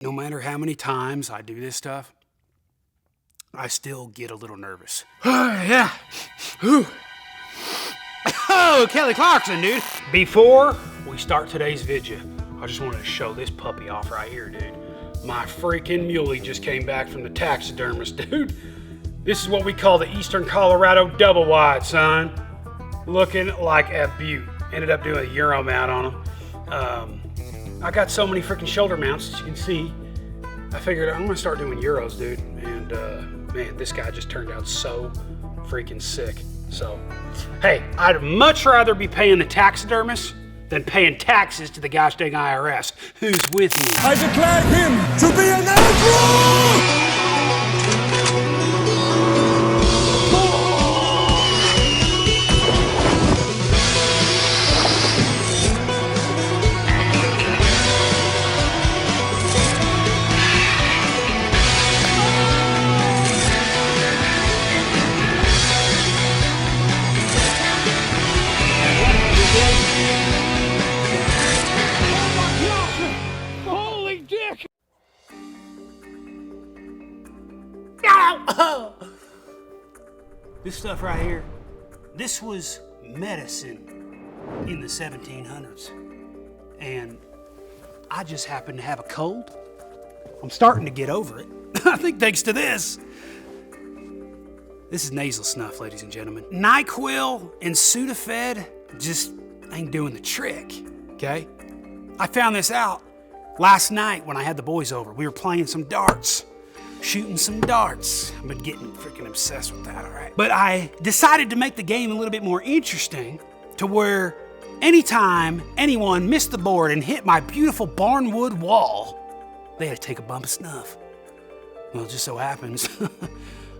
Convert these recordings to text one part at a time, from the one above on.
No matter how many times I do this stuff, I still get a little nervous. Yeah. Whew. Oh, Kelly Clarkson, dude. Before we start today's video, I just wanted to show this puppy off right here, dude. My freaking muley just came back from the taxidermist, dude. This is what we call the Eastern Colorado double wide, son. Looking like a beaut. Ended up doing a Euro mount on him. I got so many freaking shoulder mounts, as you can see. I figured I'm gonna start doing Euros, dude. And man, this guy just turned out so freaking sick. So, hey, I'd much rather be paying the taxidermist than paying taxes to the gosh dang IRS. Who's with me? I declare him to be an outlaw! This stuff right here, this was medicine in the 1700s. And I just happen to have a cold. I'm starting to get over it. I think thanks to this. This is nasal snuff, ladies and gentlemen. NyQuil and Sudafed just ain't doing the trick, okay? I found this out last night when I had the boys over. We were playing some darts. Shooting some darts. I've been getting freaking obsessed with that, all right? But I decided to make the game a little bit more interesting to where anytime anyone missed the board and hit my beautiful barnwood wall, they had to take a bump of snuff. Well, it just so happens,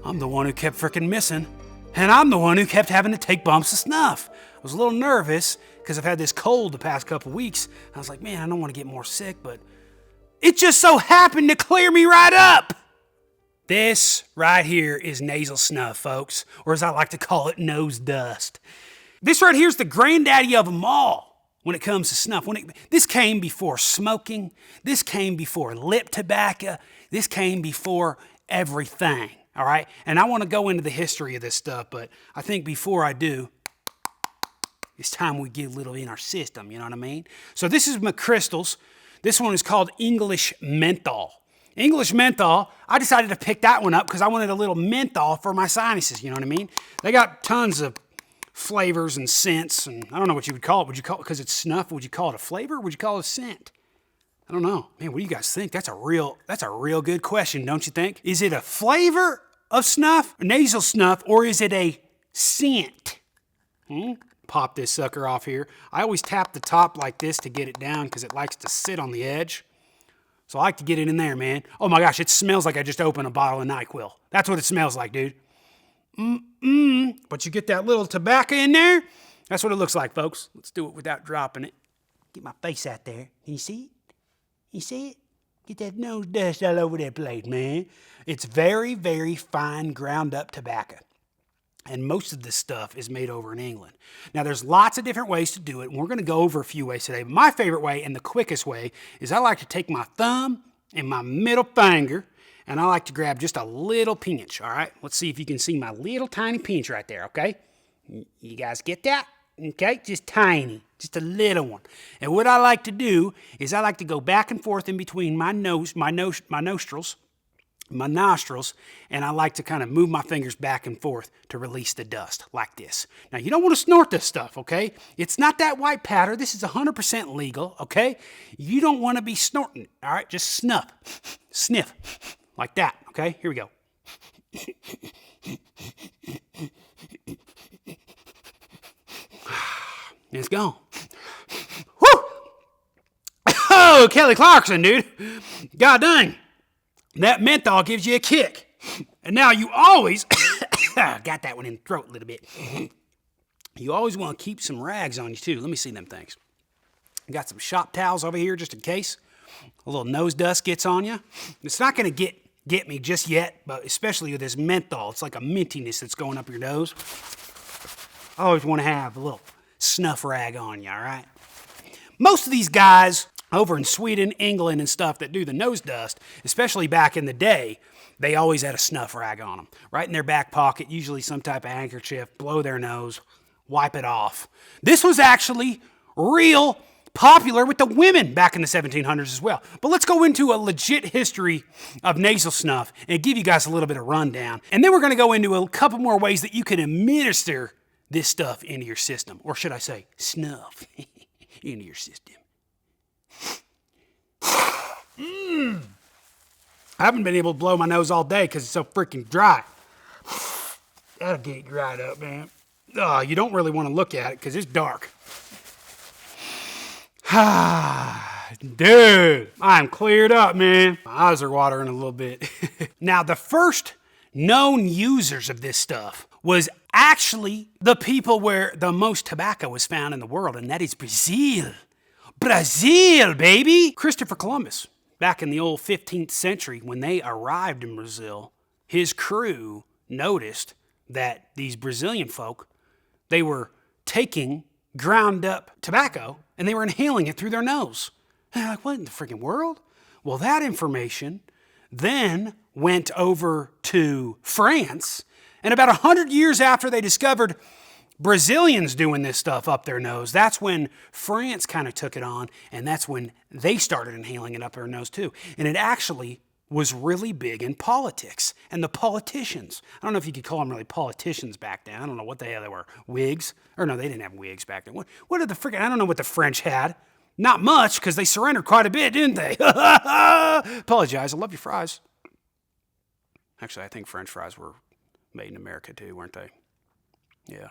I'm the one who kept freaking missing, and I'm the one who kept having to take bumps of snuff. I was a little nervous because I've had this cold the past couple weeks. I was like, man, I don't want to get more sick, but it just so happened to clear me right up. This right here is nasal snuff, folks, or as I like to call it, nose dust. This right here is the granddaddy of them all when it comes to snuff. This came before smoking. This came before lip tobacco. This came before everything, all right? And I want to go into the history of this stuff, but I think before I do, it's time we get a little in our system, you know what I mean? So this is McChrystal's. This one is called English Menthol. English Menthol, I decided to pick that one up because I wanted a little menthol for my sinuses, you know what I mean? They got tons of flavors and scents, and I don't know what you would call it. Would you call it, because it's snuff, would you call it a flavor? Would you call it a scent? I don't know. Man, what do you guys think? That's a real good question, don't you think? Is it a flavor of snuff, nasal snuff, or is it a scent? Pop this sucker off here. I always tap the top like this to get it down because it likes to sit on the edge. So I like to get it in there, man. Oh my gosh, it smells like I just opened a bottle of NyQuil. That's what it smells like, dude. But you get that little tobacco in there? That's what it looks like, folks. Let's do it without dropping it. Get my face out there. Can you see it? You see it? Get that nose dust all over that place, man. It's very, very fine ground up tobacco. And most of this stuff is made over in England. Now, there's lots of different ways to do it, and we're going to go over a few ways today. But my favorite way and the quickest way is I like to take my thumb and my middle finger, and I like to grab just a little pinch, all right? Let's see if you can see my little tiny pinch right there, okay? You guys get that? Okay, just tiny, just a little one. And what I like to do is I like to go back and forth in between my nostrils, and I like to kind of move my fingers back and forth to release the dust, like this. Now, you don't want to snort this stuff, okay? It's not that white powder. This is 100% legal, okay? You don't want to be snorting, all right? Just sniff, like that, okay? Here we go. It's gone. Woo! Oh, Kelly Clarkson, dude. God dang. That menthol gives you a kick. And now you always, got that one in the throat a little bit. You always want to keep some rags on you too. Let me see them things. Got some shop towels over here just in case a little nose dust gets on you. It's not going to get me just yet, but especially with this menthol. It's like a mintiness that's going up your nose. I always want to have a little snuff rag on you, all right? Most of these guys over in Sweden, England, and stuff that do the nose dust, especially back in the day, they always had a snuff rag on them, right in their back pocket, usually some type of handkerchief, blow their nose, wipe it off. This was actually real popular with the women back in the 1700s as well. But let's go into a legit history of nasal snuff and give you guys a little bit of rundown. And then we're going to go into a couple more ways that you can administer this stuff into your system. Or should I say, snuff into your system. I haven't been able to blow my nose all day because it's so freaking dry. That'll get dried up, man. You don't really want to look at it because it's dark. Dude, I'm cleared up, man. My eyes are watering a little bit. Now, the first known users of this stuff was actually the people where the most tobacco was found in the world, and that is Brazil. Brazil, baby! Christopher Columbus, back in the old 15th century, when they arrived in Brazil, his crew noticed that these Brazilian folk, they were taking ground up tobacco and they were inhaling it through their nose. And they're like, what in the freaking world? Well, that information then went over to France, and about 100 years after they discovered Brazilians doing this stuff up their nose, that's when France kind of took it on, and that's when they started inhaling it up their nose too. And it actually was really big in politics. And the politicians, I don't know if you could call them really politicians back then. I don't know what the hell they were. Wigs? Or no, they didn't have wigs back then. What did the freaking, I don't know what the French had. Not much, because they surrendered quite a bit, didn't they? Apologize, I love your fries. Actually, I think French fries were made in America too, weren't they? Yeah.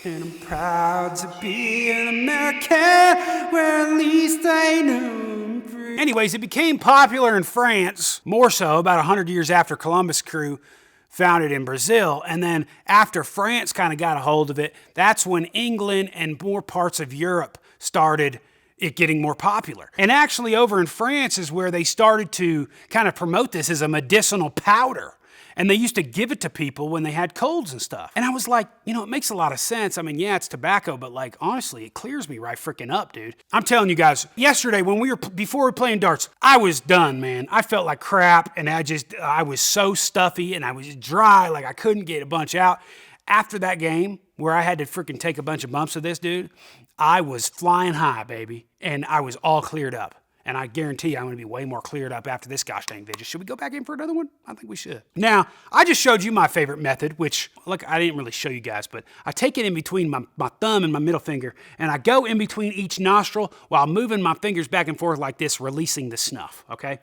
And I'm proud to be an American, where at least I know I'm free. Anyways, it became popular in France, more so about 100 years after Columbus' crew found it in Brazil. And then after France kind of got a hold of it, that's when England and more parts of Europe started it getting more popular. And actually over in France is where they started to kind of promote this as a medicinal powder. And they used to give it to people when they had colds and stuff. And I was like, you know, it makes a lot of sense. I mean, yeah, it's tobacco, but like, honestly, it clears me right freaking up, dude. I'm telling you guys, yesterday when before we were playing darts, I was done, man. I felt like crap, and I was so stuffy, and I was dry, like I couldn't get a bunch out. After that game, where I had to freaking take a bunch of bumps of this, dude, I was flying high, baby, and I was all cleared up. And I guarantee you I'm going to be way more cleared up after this gosh dang video. Should we go back in for another one? I think we should. Now, I just showed you my favorite method, which, look, I didn't really show you guys, but I take it in between my thumb and my middle finger, and I go in between each nostril while moving my fingers back and forth like this, releasing the snuff, okay?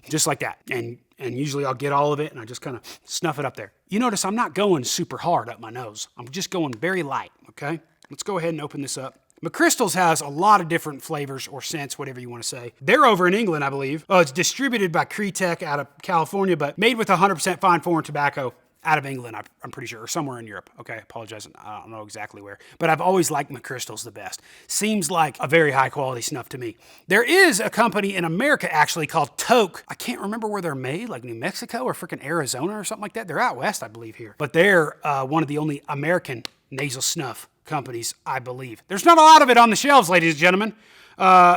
Just like that. And usually I'll get all of it, and I just kind of snuff it up there. You notice I'm not going super hard up my nose. I'm just going very light, okay? Let's go ahead and open this up. McChrystal's has a lot of different flavors or scents, whatever you want to say. They're over in England, I believe. Oh, it's distributed by Cretech out of California, but made with 100% fine foreign tobacco out of England, I'm pretty sure, or somewhere in Europe. Okay, I apologize, I don't know exactly where. But I've always liked McChrystal's the best. Seems like a very high quality snuff to me. There is a company in America actually called Toke. I can't remember where they're made, like New Mexico or freaking Arizona or something like that. They're out west, I believe, here. But they're one of the only American nasal snuff companies, I believe. There's not a lot of it on the shelves, ladies and gentlemen.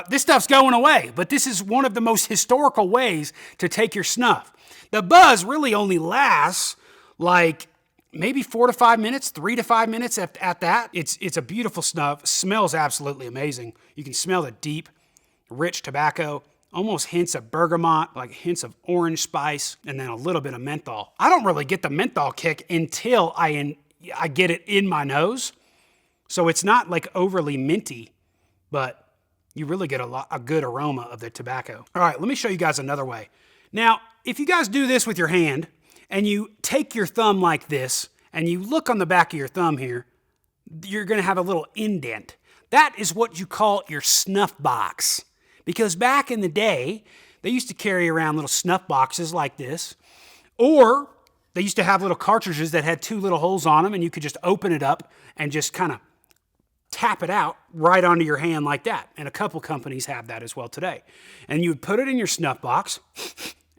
This stuff's going away, but this is one of the most historical ways to take your snuff. The buzz really only lasts like maybe 4 to 5 minutes, 3 to 5 minutes at that. It's a beautiful snuff, smells absolutely amazing. You can smell the deep, rich tobacco, almost hints of bergamot, like hints of orange spice, and then a little bit of menthol. I don't really get the menthol kick until I get it in my nose. So it's not like overly minty, but you really get a good aroma of the tobacco. All right, let me show you guys another way. Now, if you guys do this with your hand and you take your thumb like this and you look on the back of your thumb here, you're gonna have a little indent. That is what you call your snuff box. Because back in the day, they used to carry around little snuff boxes like this, or they used to have little cartridges that had 2 little holes on them, and you could just open it up and just kind of tap it out right onto your hand like that. And a couple companies have that as well today. And you would put it in your snuff box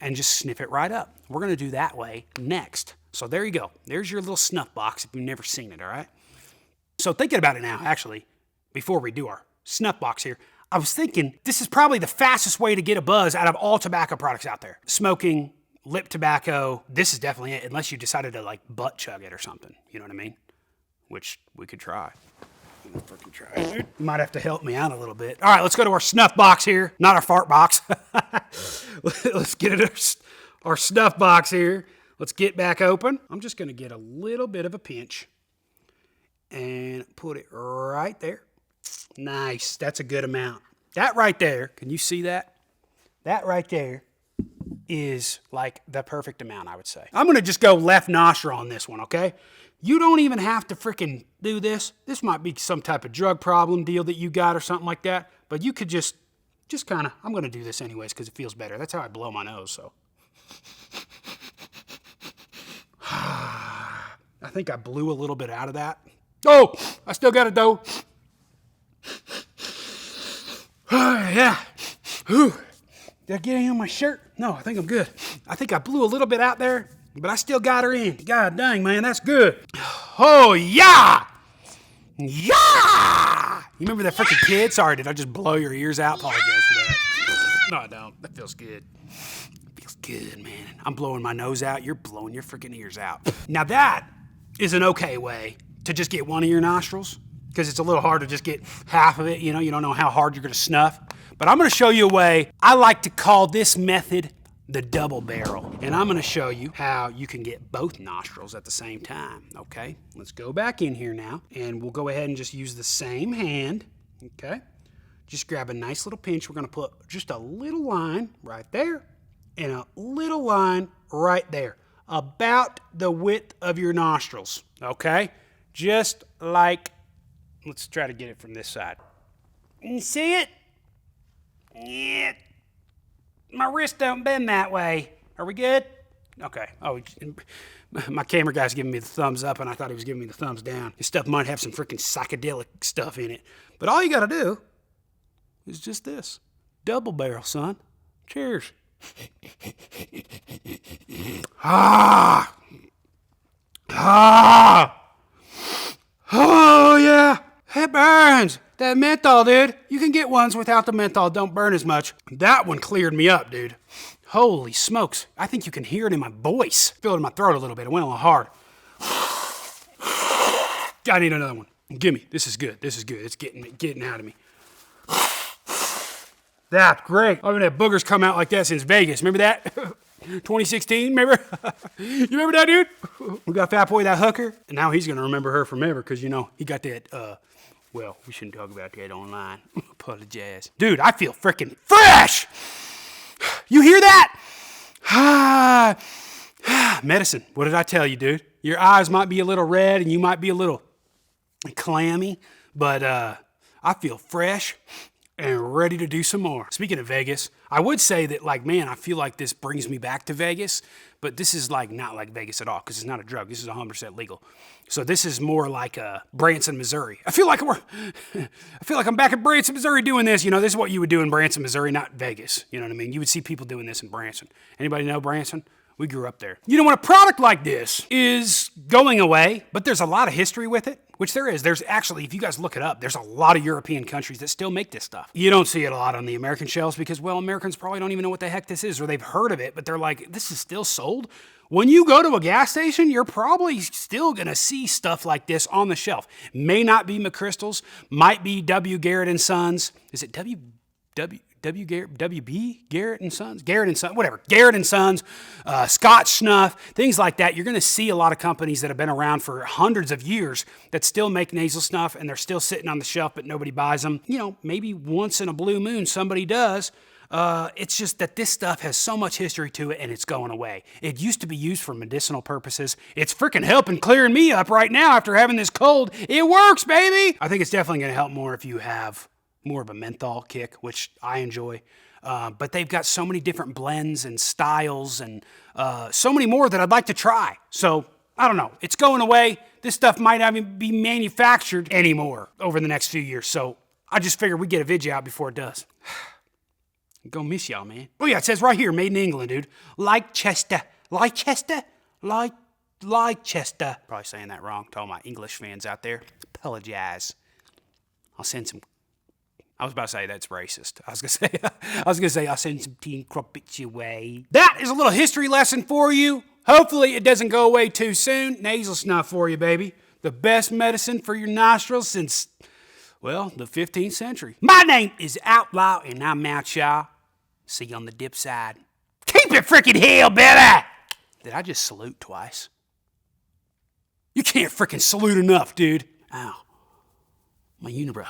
and just sniff it right up. We're going to do that way next. So there you go. There's your little snuff box if you've never seen it, all right? So thinking about it now, actually, before we do our snuff box here, I was thinking this is probably the fastest way to get a buzz out of all tobacco products out there. Smoking, lip tobacco, this is definitely it, unless you decided to like butt chug it or something. You know what I mean? Which we could try. Fucking try it, dude. You might have to help me out a little bit. All right, let's go to our snuff box here. Not our fart box. Let's get it our snuff box here. Let's get back open. I'm just going to get a little bit of a pinch and put it right there. Nice. That's a good amount. That right there, can you see that? That right there is like the perfect amount, I would say. I'm going to just go left nostril on this one, okay? You don't even have to freaking do this. This might be some type of drug problem deal that you got or something like that, but you could just kind of, I'm going to do this anyways because it feels better. That's how I blow my nose, so. I think I blew a little bit out of that. Oh, I still got it though. Yeah. Whew. Did I get any on my shirt? No, I think I'm good. I think I blew a little bit out there, but I still got her in. God dang, man, that's good. Oh, yeah! Yeah! You remember that freaking kid? Sorry, did I just blow your ears out? Apologize for that. No, I don't. That feels good. Feels good, man. I'm blowing my nose out. You're blowing your freaking ears out. Now that is an okay way to just get one of your nostrils, because it's a little hard to just get half of it. You know, you don't know how hard you're going to snuff. But I'm going to show you a way. I like to call this method the double barrel. And I'm going to show you how you can get both nostrils at the same time, okay? Let's go back in here now, and we'll go ahead and just use the same hand, okay? Just grab a nice little pinch. We're going to put just a little line right there and a little line right there, about the width of your nostrils, okay? Just like, let's try to get it from this side. You see it? Yeah. My wrist don't bend that way. Are we good? Okay. Oh, my camera guy's giving me the thumbs up, and I thought he was giving me the thumbs down. His stuff might have some freaking psychedelic stuff in it. But all you gotta do is just this. Double barrel, son. Cheers. Ah! Ah! Oh, yeah. It burns. That menthol, dude. You can get ones without the menthol. Don't burn as much. That one cleared me up, dude. Holy smokes. I think you can hear it in my voice. Feel it in my throat a little bit. It went a little hard. I need another one. Gimme. This is good. This is good. It's getting out of me. That's great. I haven't had boogers come out like that since Vegas. Remember that? 2016, remember? You remember that, dude? We got Fat Boy, that hooker, and now he's going to remember her from ever because, you know, he got that, well, we shouldn't talk about that online. Apologize. Dude, I feel freaking fresh! You hear that? Medicine. What did I tell you, dude? Your eyes might be a little red and you might be a little clammy, but I feel fresh and ready to do some more. Speaking of Vegas, I would say that, like, man, I feel like this brings me back to Vegas, but this is like not like Vegas at all because it's not a drug. This is 100% legal. So this is more like Branson, Missouri. I feel like I'm back in Branson, Missouri doing this. You know, this is what you would do in Branson, Missouri, not Vegas. You know what I mean? You would see people doing this in Branson. Anybody know Branson? We grew up there. You know, when a product like this is going away, but there's a lot of history with it, which there is. There's actually, if you guys look it up, there's a lot of European countries that still make this stuff. You don't see it a lot on the American shelves because, well, Americans probably don't even know what the heck this is, or they've heard of it, but they're like, this is still sold? When you go to a gas station, you're probably still gonna see stuff like this on the shelf. May not be McChrystal's, might be W. Garrett and Sons. Is it WB Garrett and Sons, whatever, Garrett and Sons, Scotch Snuff, things like that. You're going to see a lot of companies that have been around for hundreds of years that still make nasal snuff, and they're still sitting on the shelf, but nobody buys them. You know, maybe once in a blue moon somebody does. It's just that this stuff has so much history to it, and it's going away. It used to be used for medicinal purposes. It's freaking helping clearing me up right now after having this cold. It works, baby. I think it's definitely going to help more if you have more of a menthol kick, which I enjoy. But they've got so many different blends and styles and so many more that I'd like to try. So, I don't know. It's going away. This stuff might not even be manufactured anymore over the next few years. So, I just figured we'd get a video out before it does. I'm gonna miss y'all, man. Oh yeah, it says right here, made in England, dude. Leicester. Probably saying that wrong to all my English fans out there. apologize. I'll send some. I was about to say that's racist. I was gonna say I'll send some tea and crumpets your way. That is a little history lesson for you. Hopefully it doesn't go away too soon. Nasal snuff for you, baby. The best medicine for your nostrils since, well, the 15th century. My name is Outlaw, and I'm out, y'all. See you on the dip side. Keep it freaking hell, baby! Did I just salute twice? You can't freaking salute enough, dude. Ow. My unibrow.